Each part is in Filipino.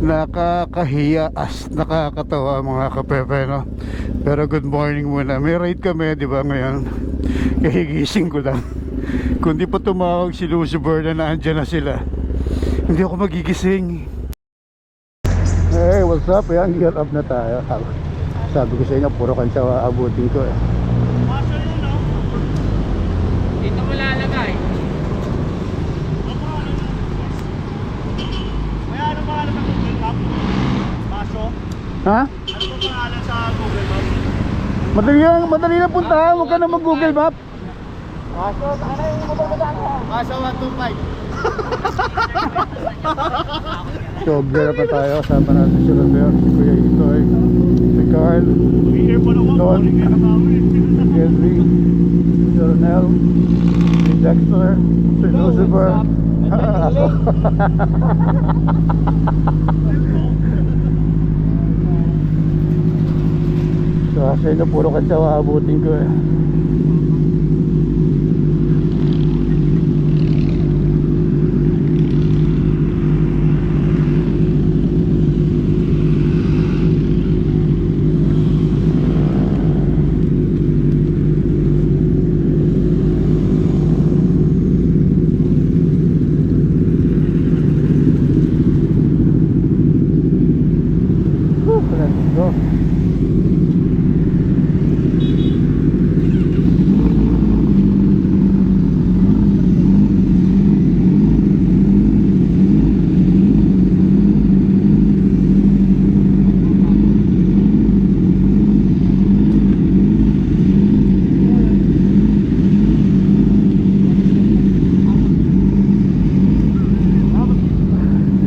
Nakakahiya as nakakatawa mga kapepe, no? Pero good morning muna. May ride kami, di ba, ngayon? Kahigising ko lang. Kung di pa tumawag si Lucifer na naandyan na sila, hindi ako magigising. Hey, what's up? Ayan, gear up na tayo. Sabi ko sa inyo, puro kantsa abutin ko eh. Dito mo lalagay. Kaya ano pangalan sa Google Map? Paso? Ha? Ano ba pangalan sa Google Map? Madali lang puntahan, huwag ka na mag-Google Map. Paso? Ano yung mababadaan mo? Paso 125. So, gear up na tayo. Sama natin si Robert, si Kuya Itoy, si Carl, Mag-i-earphone ako. Don, Hindi kayo nakawin. si Henry, si Ronel, si Dexter, si Lucifer. Ako. So, sa inyo, puro kantsa abutin ko eh. Let's go.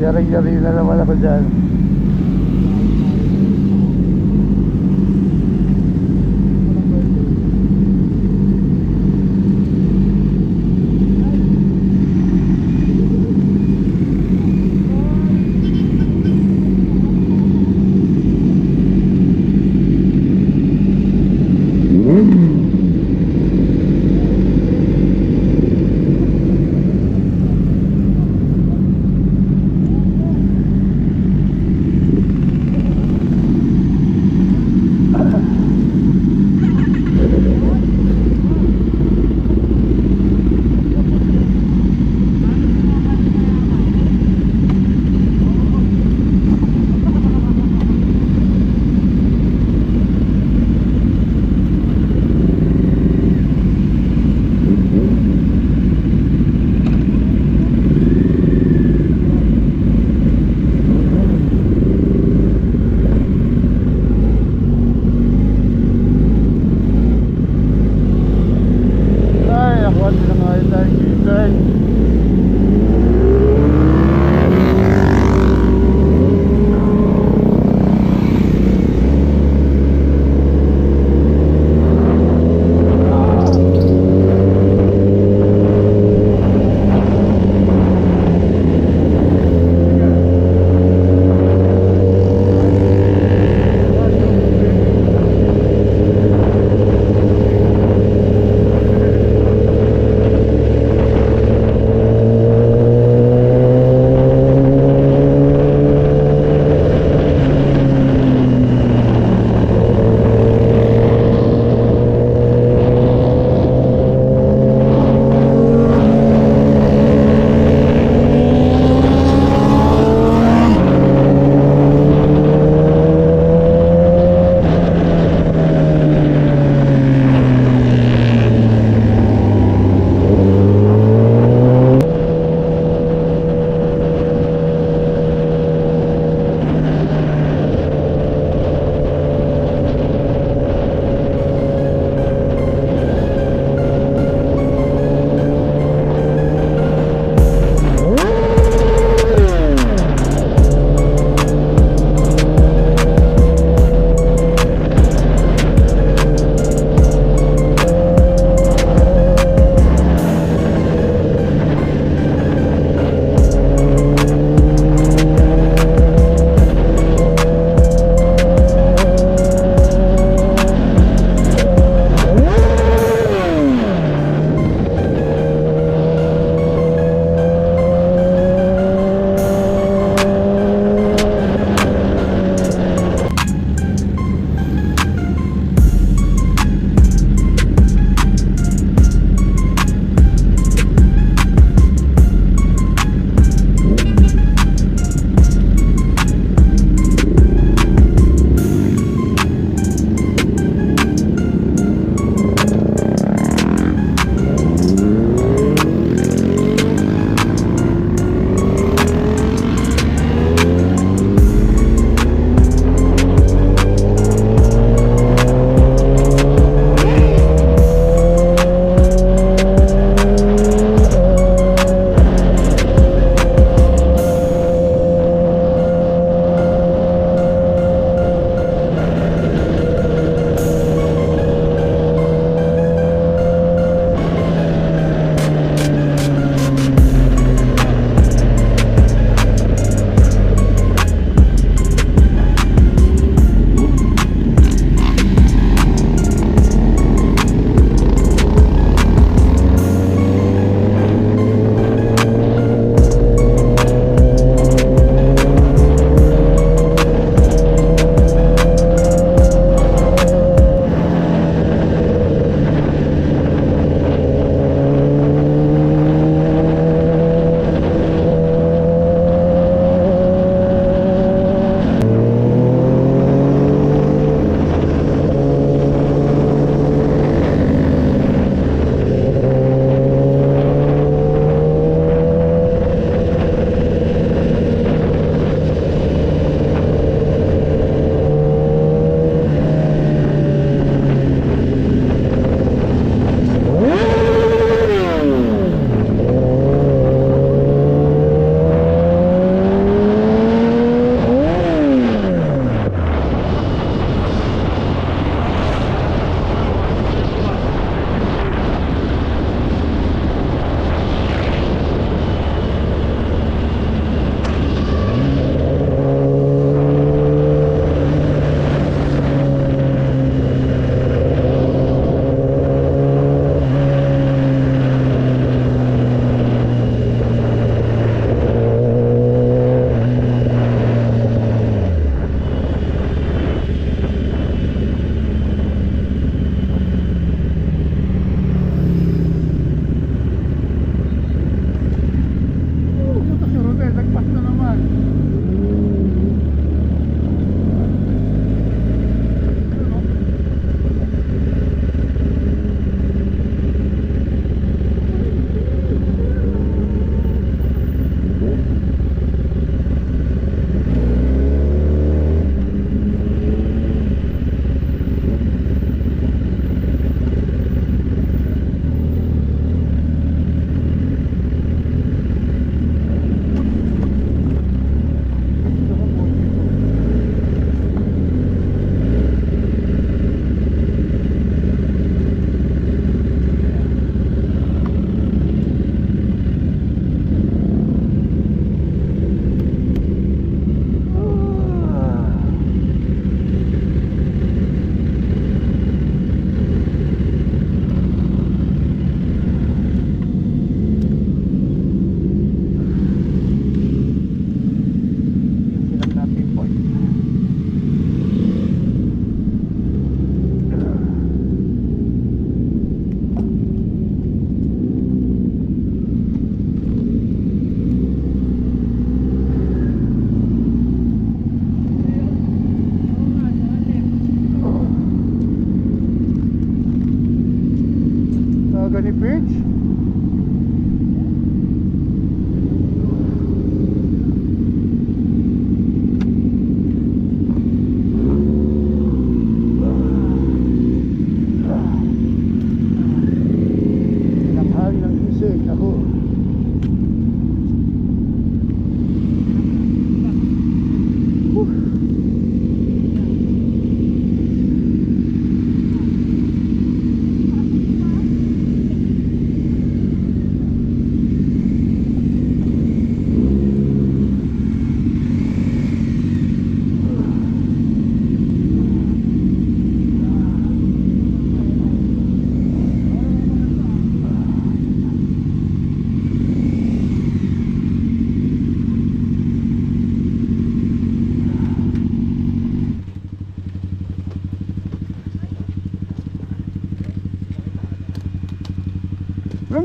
Yaring-yari na naman ako dyan.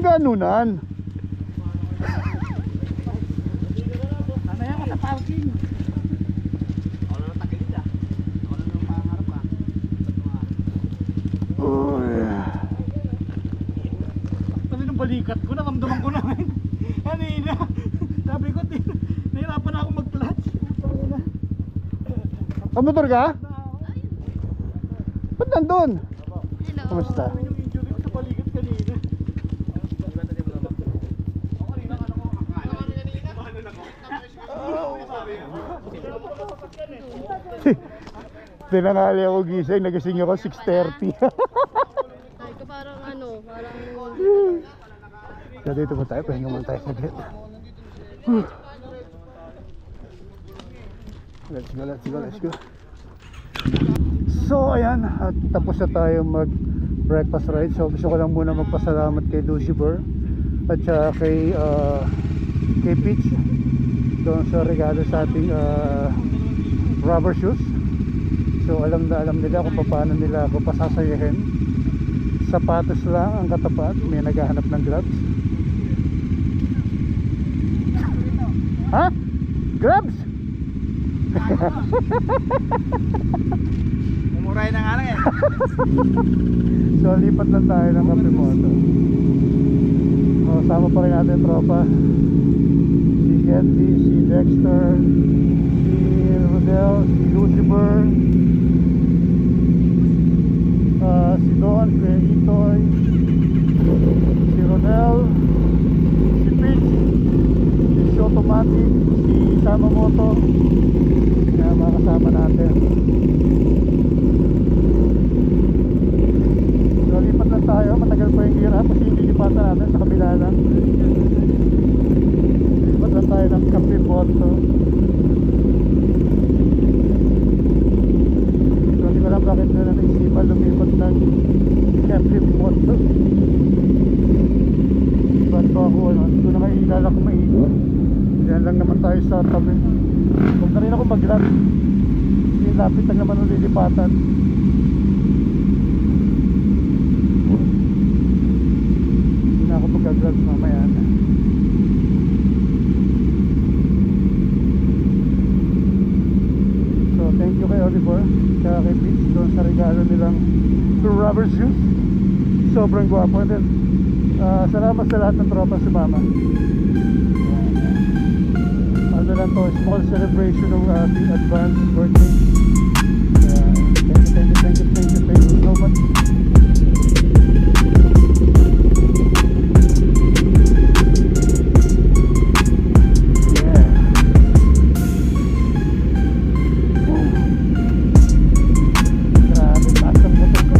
ganunan. Ano yan sa parking? Ako na lang tagilid ah. Ako na lang pangarap ah. Uy. Kasi nung balikat ko, naramdaman ko naman. Kanina. Sabi ko, nahirapan ako mag-clutch. Kamotor ka? Ba't nandun? Hello. Kumusta? Yung injury ko sa balikat kanina. Tinangali ako gising, nagising ako 6:30. Ay, ko parang ano, parang... So dito po tayo, pahinga muna tayo saglit. Whew. Let's go, let's go, let's go. So ayan, at tapos na tayo mag breakfast ride. So gusto ko lang muna magpasalamat kay Lucifer at saka kay Peach doon sa regalo sa ating rubber shoes. So alam na alam nila kung paano nila ako pasasayahin. Sapatos lang ang katapat, may naghahanap ng gloves. Ha? Gloves? Umuray na nga lang eh. So lipat lang tayo ng Kape Moto. Sama pa rin natin yung tropa. Si Getty, si Dexter, si Rodel, si Lucifer, si Don, si Itoy, si Ronel, si Peach, si Shotomatic, si Samamoto. Kaya mga kasama natin. So lipat lang tayo, matagal pa yung gira kasi yung lilipatan natin sa kabila lang. Lipat lang tayo ng Kape Moto. So hindi ko alam bakit na naisipan lumipat ng Kape Moto. Ba't ba ako ano? Hindi ko na mailala kung maikot. Diyan lang naman tayo sa tabi. Huwag na rin ako mag-grab. Yung lapit lang naman ang lilipatan. Hindi na ako mag-grab mamaya na. So thank you kay Oliver kaya kay Peach doon sa regalo nilang rubber shoes. Sobrang gwapo. And then salamat sa lahat ng tropa si Mama. Ano lang to, small celebration of the advanced birthday. Thank you so much. Yeah. Grabe, taas ang motor ko.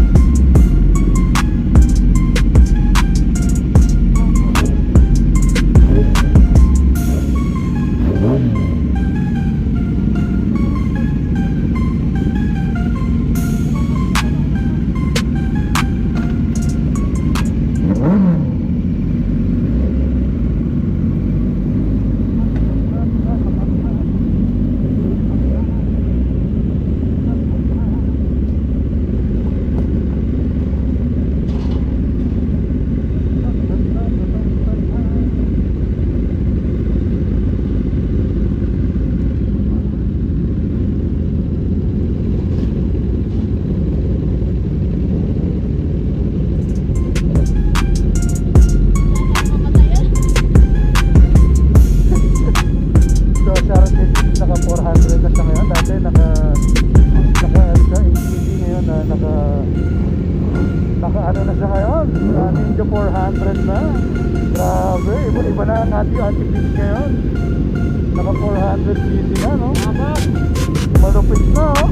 So Sharon David naka 400 na siya ngayon. Dati naka ATV ngayon na naka ano na siya ngayon. Ninja 400 na. Grabe, iba na ang ating anti-beach ngayon. Naka 400cc na, no? Malupit na, oh.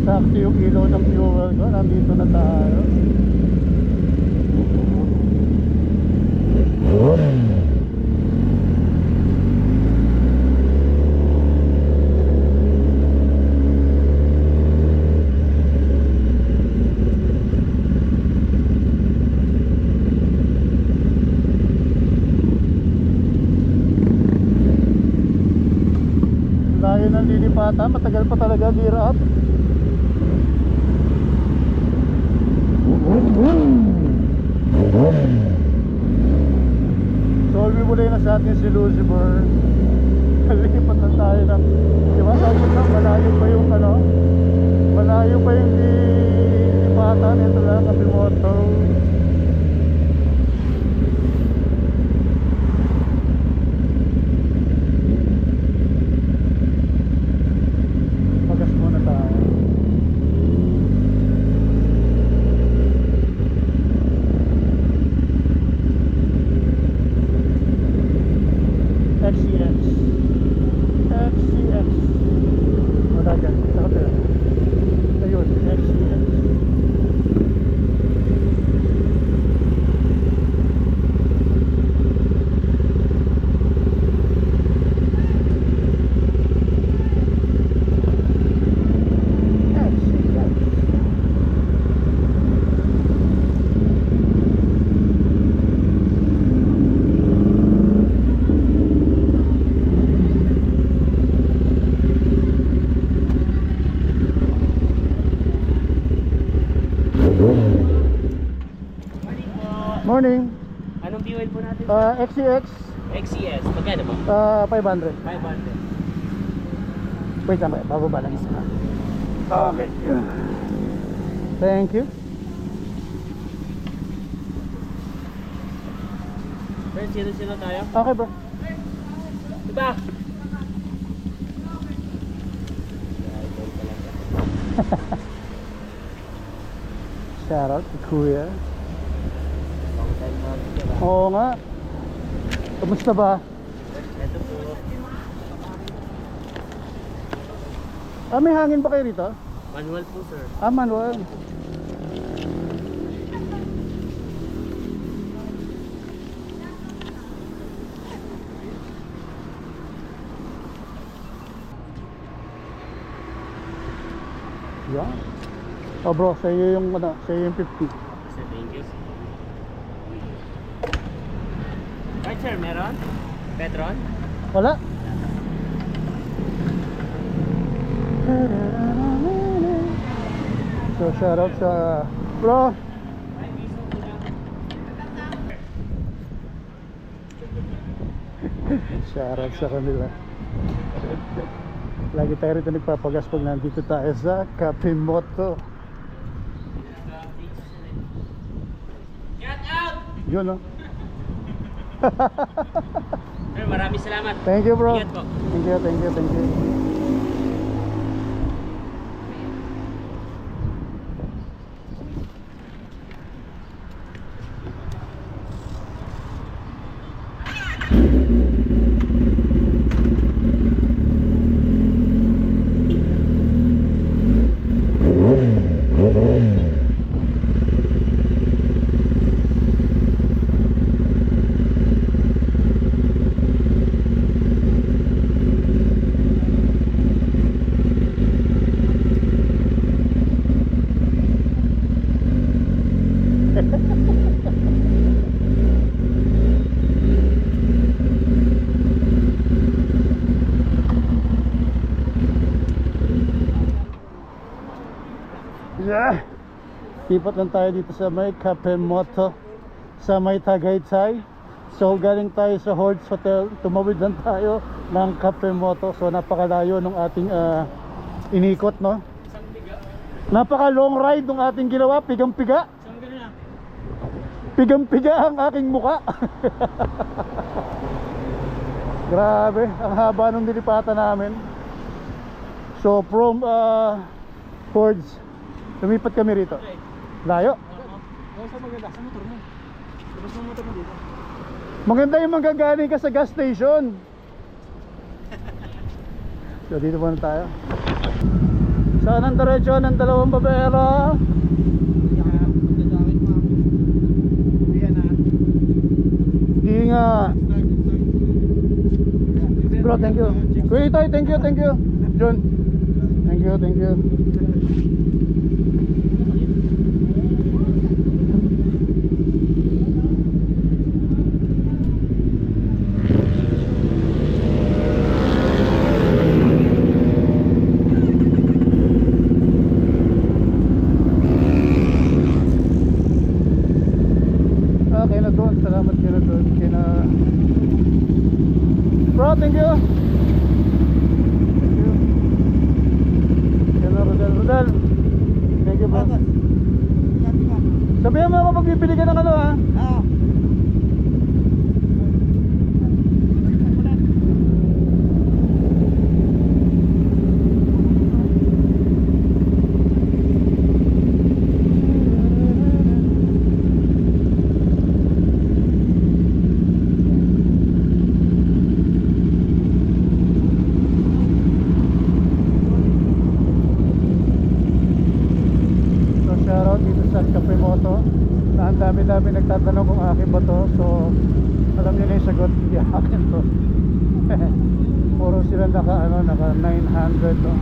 Sakto yung tayo ng lilipatan. Matagal pa talaga gear up. Solve mo na sa atin si Lucifer. Lipat na tayo ng, di ba sabi ko lang, malayo pa yung ano, malayo pa yung lilipatan. Ito lang, Kapimoto. Pagas muna tayo. XCX XCX wala dyan, sabi ayun, XCX. Morning. Anong fuel po natin? XCX XCS. Magkano mo? 500. 500. Wait lang, bababa lang isa. Okay. Thank you. Friends, sino tayo? Okay bro. Diba? Shout out to Kuya. Long time na natin. Oo nga. Kamusta ba? Ito po. May hangin ba kayo rito? Manual po, sir. Manual. Yan. Oh bro, sa iyo yung ano, sa iyo yung 50. Sir, thank you. Right, sir, meron? Petron? Wala. So shout out sa bro. Shout out sa kanila. Lagi tayo rito nagpapagas pag nandito tayo sa Kapimoto. Get out! Yun oh. Sir, maraming salamat. Thank you bro. Ingat po. Thank you. Yeah. Lipat lang tayo dito sa may Kapimoto sa may Tagaytay. So galing tayo sa Hordes Hotel, tumawid lang tayo ng Kapimoto. So napakalayo nung ating inikot, no? Napaka long ride nung ating ginawa, pigang-piga. Pigang-piga ang aking muka. Grabe, ang haba nung nilipatan namin. So from Hordes, lumipat kami rito. Layo. Sa maganda, sa motor mo. Labas mo motor mo dito. Maganda yung manggagaling ka sa gas station. So dito muna tayo. Saan ang diretsyo ng dalawang babera? Hindi nga. Bro, thank you. Kuya Itoy, thank you. John, thank you. kay na doon. Salamat kay na doon. Bro, thank you. Thank you. Kay na Rodel. Thank you bro. Sabihan mo ako pag bibili ka ng ano ha. Shoutout dito sa Cafe Moto na ang dami-dami nagtatanong kung akin ba to. So alam niyo na yung sagot, hindi akin to. Puro sila naka 900 no?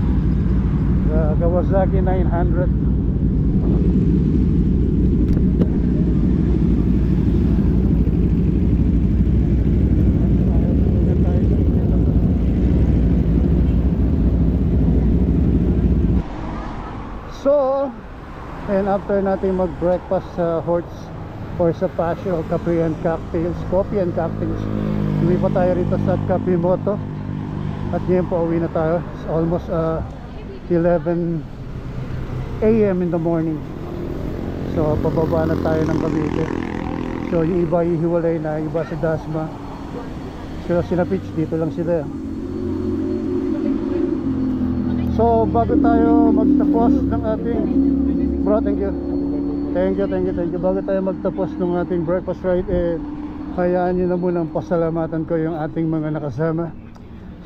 Kawasaki 900. So and after natin mag-breakfast sa Horts or sa Pasio, Coffee and Cocktails, uwi pa tayo rito sa Cafe Moto. At ngayon po uwi na tayo. It's almost 11 AM in the morning. So pababa na tayo ng Cavite. So yung iba hihiwalay na, iba sa Dasma. So sina Pitch dito lang sila. So bago tayo magtapos ng ating bro, thank you. Bago tayo magtapos ng ating breakfast ride, hayaan nyo na munang pasalamatan ko yung ating mga nakasama.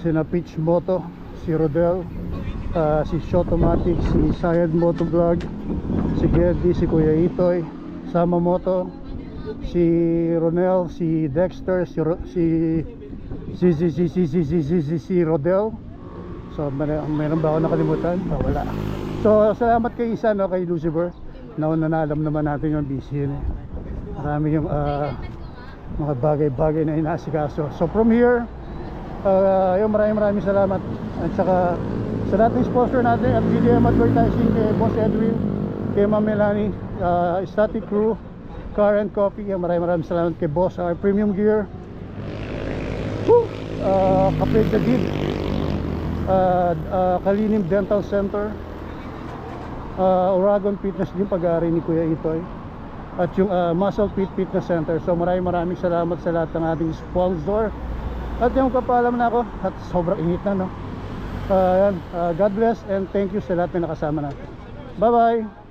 Sina Pitch Moto, si Rodel, si Shotomatic, si Sayed Moto Vlog, si Gerdy, si Kuya Itoy, Sama Moto, si Ronel, si Dexter, si Rodel. So meron ba ako nakalimutan? Wala. So salamat kay Isa, no, kay Lucifer. Nauna na alam naman natin yung busy yun. Marami yung mga bagay-bagay na inaasikaso. So from here, maraming salamat. At saka sa dating sponsor natin at GDM Advertising, kay Boss Edwin, kay Ma'am Melanie, Static Crew, Car and Coffee. Maraming salamat kay Boss Premium Gear, Cafe Jadid, Kalinim Dental Center, Oragon Fitness Gym, pag-aari ni Kuya Itoy, at yung Muscle Fit Fitness Center. So maraming salamat sa lahat ng ating sponsor. At yung kapalam na ako at sobrang init na, no. God bless and thank you sa lahat na nakasama natin. Bye bye.